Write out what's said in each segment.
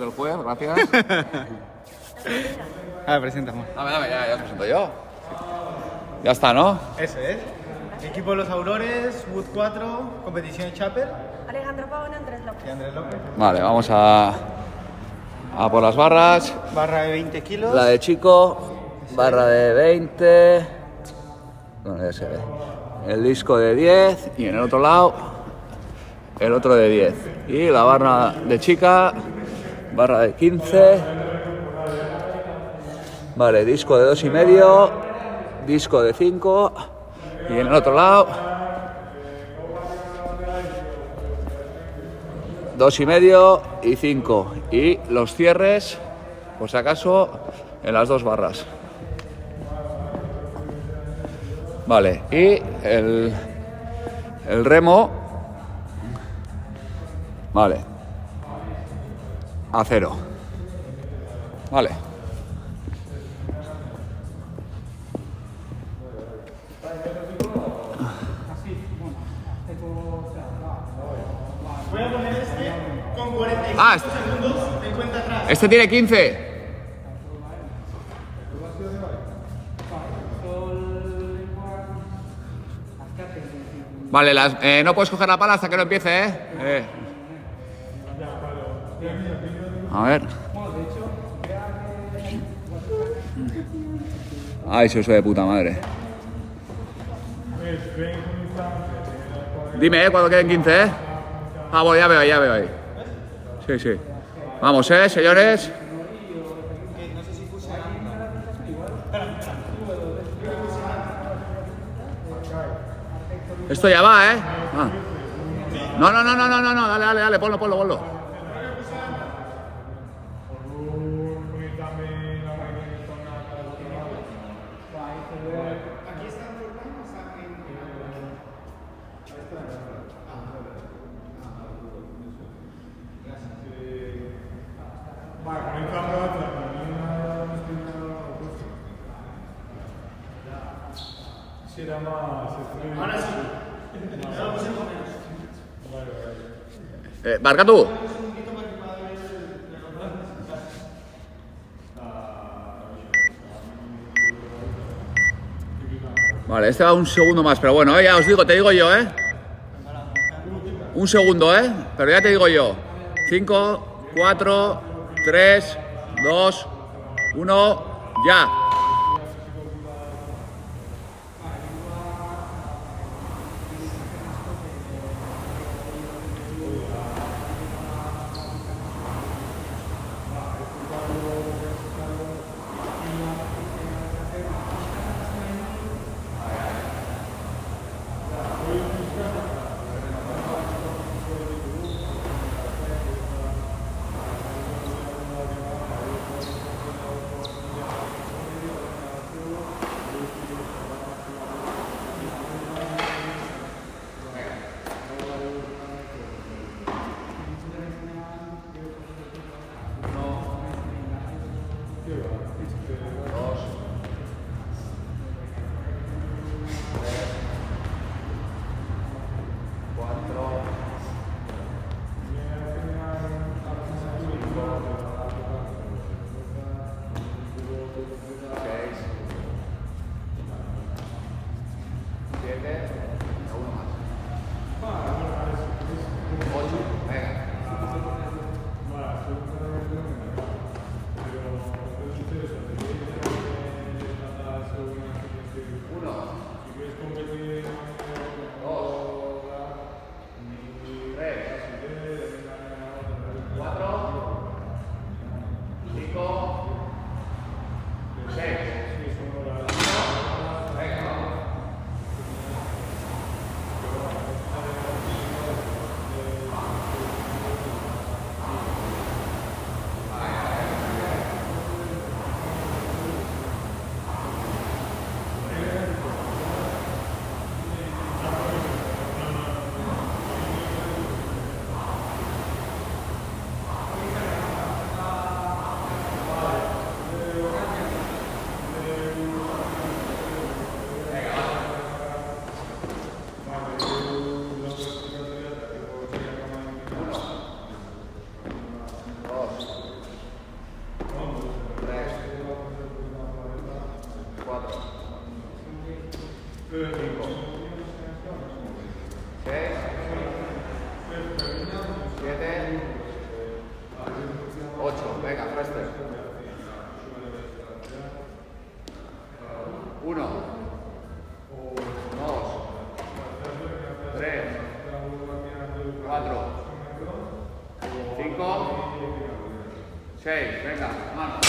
del juez, gracias. A ver, presentamos. Dame, ya os presento yo. Ya está, ¿no? Ese es. Equipo Los Aurores, Wood 4, competición Chapel. Alejandro Pavón, Andrés Y López. Andrés López. Vale, vamos a por las barras. Barra de 20 kilos. La de Chico, barra de 20. Bueno, ya se ve. El disco de 10 y en el otro lado el otro de 10. Y la barra de Chica, barra de 15. Vale, disco de 2,5, disco de 5 y en el otro lado 2,5 y 5. Y los cierres, por si acaso, en las dos barras. Vale, y el remo, vale, a 0. Vale. Voy a poner este con 45 Ah, segundos de cuenta atrás. este tiene 15. Vale, no puedes coger la pala hasta que no empiece, ¿eh? A ver. Ay, se usa de puta madre. Dime, cuando queden 15, Ah, bueno, ya veo ahí. Sí, sí. Vamos, señores. Esto ya va, Ah. No, dale, ponlo. Ahora sí. Marca tú. Vale, este va un segundo más, pero bueno, ya os digo, te digo yo, Un segundo, pero ya te digo yo. 5, 4, 3, 2, 1, ya. 8, venga, thruster. 1, 2, 3, 4, 5, 6, venga, mano.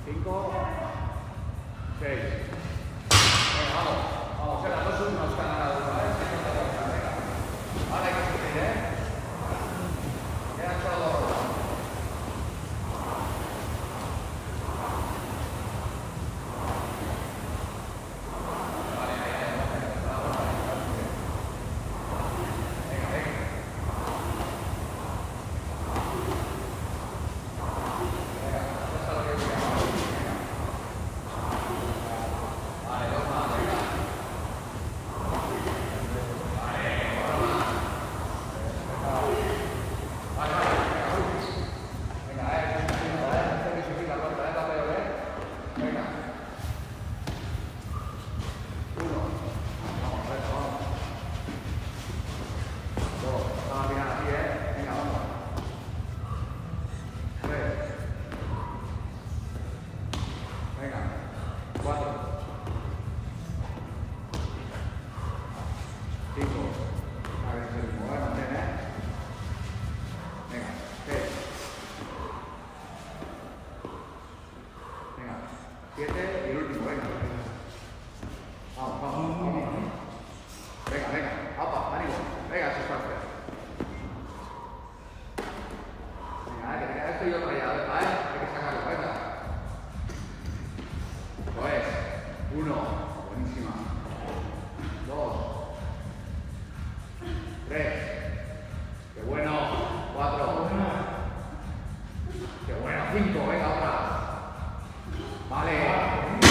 5, 6. Venga, vamos. Vamos, las dos últimas ganadas, ¿vale? Venga. Ahora hay que subir, ¿eh? Quedan solo 2 rondas. Venga, otra. Vale.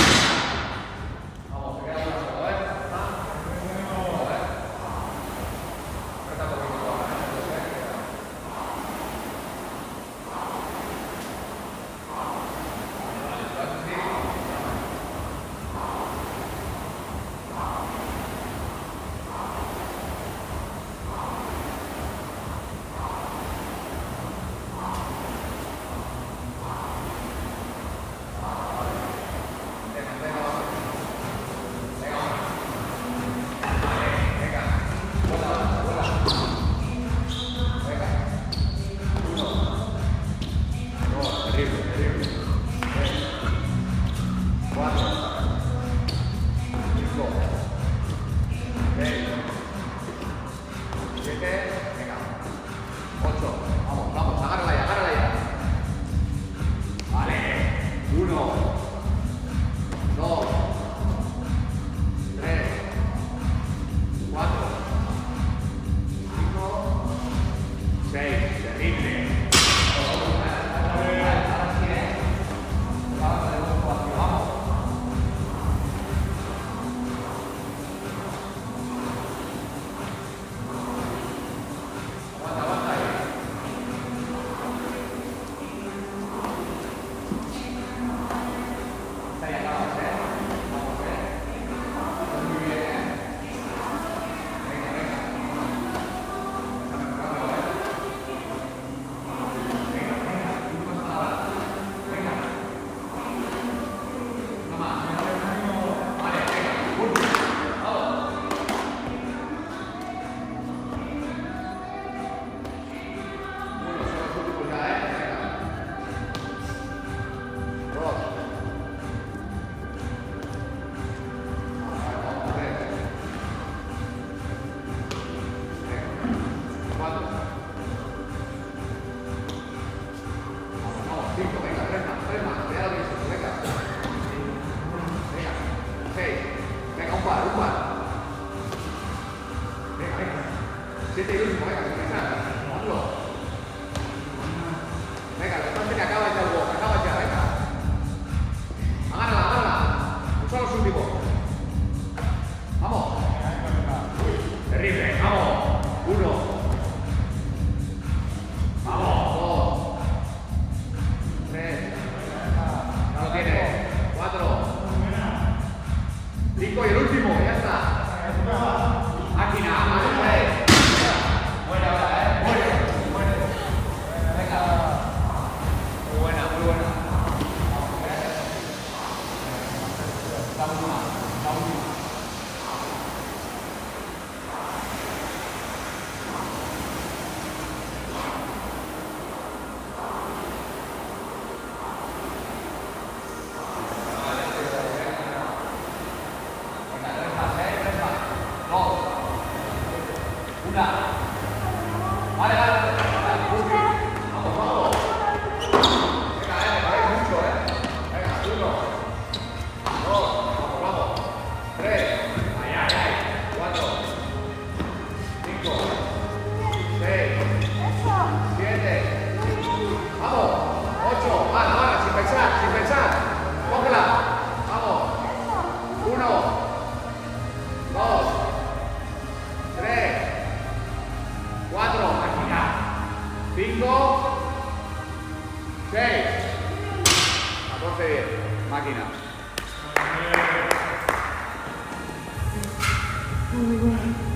Máquina.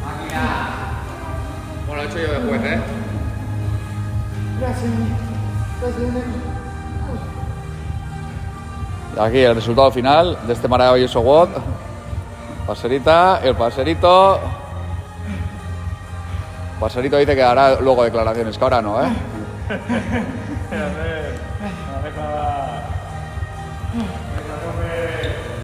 Máquina. Bueno, lo he hecho yo de juez, ¿eh? Gracias. Y aquí el resultado final de este maravilloso WOD. Paserita, el paserito. Paserito dice que hará luego declaraciones, que ahora no, ¿eh? A ver,